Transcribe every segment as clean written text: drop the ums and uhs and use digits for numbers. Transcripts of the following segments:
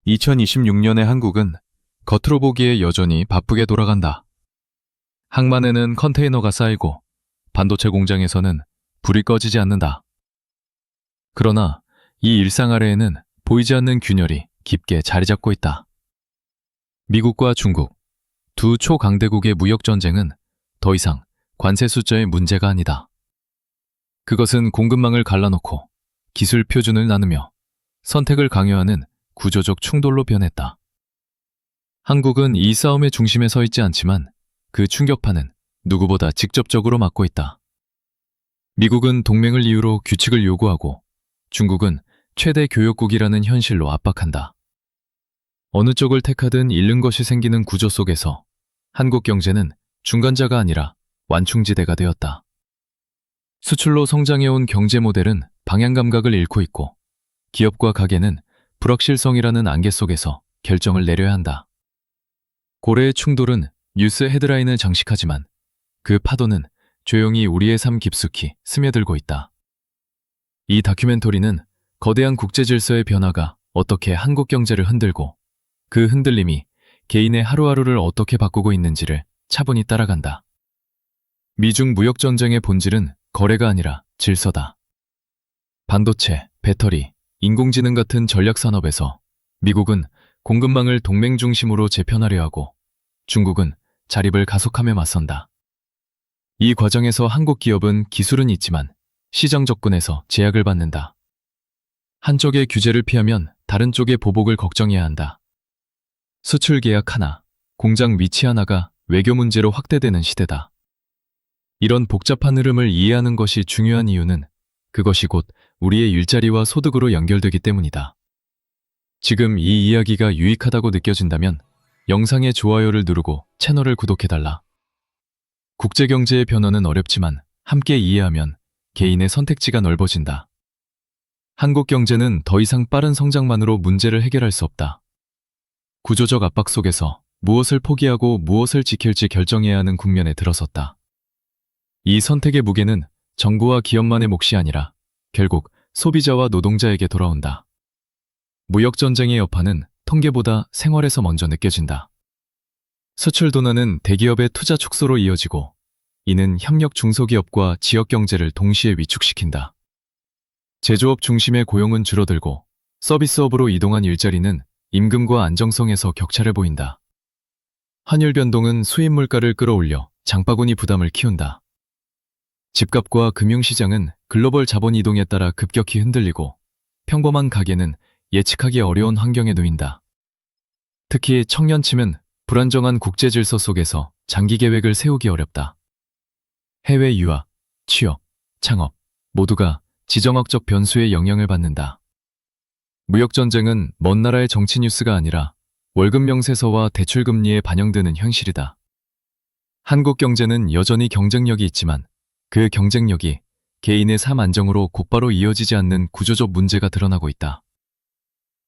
2026년의 한국은 겉으로 보기에 여전히 바쁘게 돌아간다. 항만에는 컨테이너가 쌓이고 반도체 공장에서는 불이 꺼지지 않는다. 그러나 이 일상 아래에는 보이지 않는 균열이 깊게 자리 잡고 있다. 미국과 중국, 두 초강대국의 무역전쟁은 더 이상 관세 숫자의 문제가 아니다. 그것은 공급망을 갈라놓고 기술 표준을 나누며 선택을 강요하는 구조적 충돌로 변했다. 한국은 이 싸움의 중심에 서 있지 않지만 그 충격파는 누구보다 직접적으로 맞고 있다. 미국은 동맹을 이유로 규칙을 요구하고 중국은 최대 교역국이라는 현실로 압박한다. 어느 쪽을 택하든 잃는 것이 생기는 구조 속에서 한국 경제는 중간자가 아니라 완충지대가 되었다. 수출로 성장해온 경제 모델은 방향 감각을 잃고 있고 기업과 가게는 불확실성이라는 안개 속에서 결정을 내려야 한다. 고래의 충돌은 뉴스 헤드라인을 장식하지만 그 파도는 조용히 우리의 삶 깊숙이 스며들고 있다. 이 다큐멘터리는 거대한 국제 질서의 변화가 어떻게 한국 경제를 흔들고 그 흔들림이 개인의 하루하루를 어떻게 바꾸고 있는지를 차분히 따라간다. 미중 무역 전쟁의 본질은 거래가 아니라 질서다. 반도체, 배터리, 인공지능 같은 전략 산업에서 미국은 공급망을 동맹 중심으로 재편하려 하고 중국은 자립을 가속하며 맞선다. 이 과정에서 한국 기업은 기술은 있지만 시장 접근에서 제약을 받는다. 한쪽의 규제를 피하면 다른 쪽의 보복을 걱정해야 한다. 수출 계약 하나, 공장 위치 하나가 외교 문제로 확대되는 시대다. 이런 복잡한 흐름을 이해하는 것이 중요한 이유는 그것이 곧 우리의 일자리와 소득으로 연결되기 때문이다. 지금 이 이야기가 유익하다고 느껴진다면 영상의 좋아요를 누르고 채널을 구독해달라. 국제경제의 변화는 어렵지만 함께 이해하면 개인의 선택지가 넓어진다. 한국 경제는 더 이상 빠른 성장만으로 문제를 해결할 수 없다. 구조적 압박 속에서 무엇을 포기하고 무엇을 지킬지 결정해야 하는 국면에 들어섰다. 이 선택의 무게는 정부와 기업만의 몫이 아니라 결국 소비자와 노동자에게 돌아온다. 무역전쟁의 여파는 통계보다 생활에서 먼저 느껴진다. 수출 둔화는 대기업의 투자 축소로 이어지고 이는 협력 중소기업과 지역경제를 동시에 위축시킨다. 제조업 중심의 고용은 줄어들고 서비스업으로 이동한 일자리는 임금과 안정성에서 격차를 보인다. 환율 변동은 수입 물가를 끌어올려 장바구니 부담을 키운다. 집값과 금융시장은 글로벌 자본 이동에 따라 급격히 흔들리고 평범한 가게는 예측하기 어려운 환경에 놓인다. 특히 청년층은 불안정한 국제 질서 속에서 장기 계획을 세우기 어렵다. 해외 유학, 취업, 창업 모두가 지정학적 변수의 영향을 받는다. 무역전쟁은 먼 나라의 정치 뉴스가 아니라 월급 명세서와 대출금리에 반영되는 현실이다. 한국 경제는 여전히 경쟁력이 있지만 그 경쟁력이 개인의 삶 안정으로 곧바로 이어지지 않는 구조적 문제가 드러나고 있다.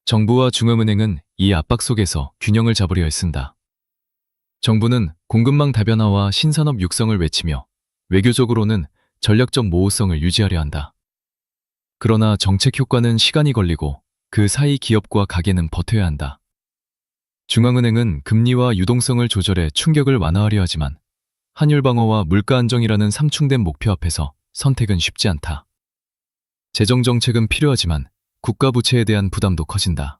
정부와 중앙은행은 이 압박 속에서 균형을 잡으려 애쓴다. 정부는 공급망 다변화와 신산업 육성을 외치며 외교적으로는 전략적 모호성을 유지하려 한다. 그러나 정책 효과는 시간이 걸리고 그 사이 기업과 가게는 버텨야 한다. 중앙은행은 금리와 유동성을 조절해 충격을 완화하려 하지만 환율 방어와 물가 안정이라는 삼중된 목표 앞에서 선택은 쉽지 않다. 재정 정책은 필요하지만 국가 부채에 대한 부담도 커진다.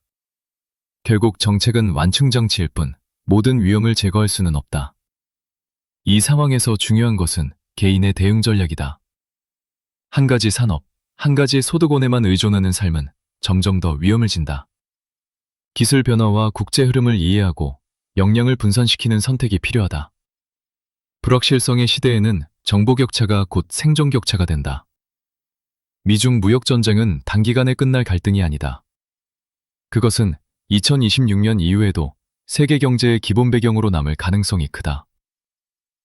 결국 정책은 완충장치일 뿐 모든 위험을 제거할 수는 없다. 이 상황에서 중요한 것은 개인의 대응 전략이다. 한 가지 산업, 한 가지 소득원에만 의존하는 삶은 점점 더 위험해진다. 기술 변화와 국제 흐름을 이해하고 역량을 분산시키는 선택이 필요하다. 불확실성의 시대에는 정보 격차가 곧 생존 격차가 된다. 미중 무역 전쟁은 단기간에 끝날 갈등이 아니다. 그것은 2026년 이후에도 세계 경제의 기본 배경으로 남을 가능성이 크다.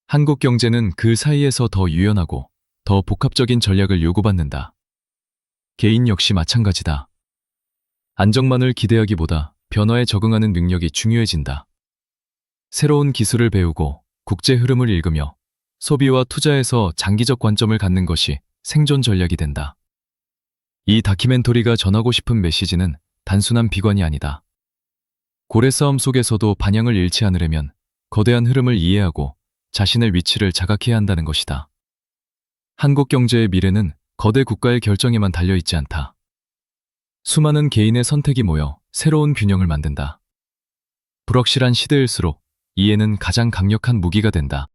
한국 경제는 그 사이에서 더 유연하고 더 복합적인 전략을 요구받는다. 개인 역시 마찬가지다. 안정만을 기대하기보다 변화에 적응하는 능력이 중요해진다. 새로운 기술을 배우고 국제 흐름을 읽으며 소비와 투자에서 장기적 관점을 갖는 것이 생존 전략이 된다. 이 다큐멘터리가 전하고 싶은 메시지는 단순한 비관이 아니다. 고래 싸움 속에서도 방향을 잃지 않으려면 거대한 흐름을 이해하고 자신의 위치를 자각해야 한다는 것이다. 한국 경제의 미래는 거대 국가의 결정에만 달려있지 않다. 수많은 개인의 선택이 모여 새로운 균형을 만든다. 불확실한 시대일수록 이해는 가장 강력한 무기가 된다.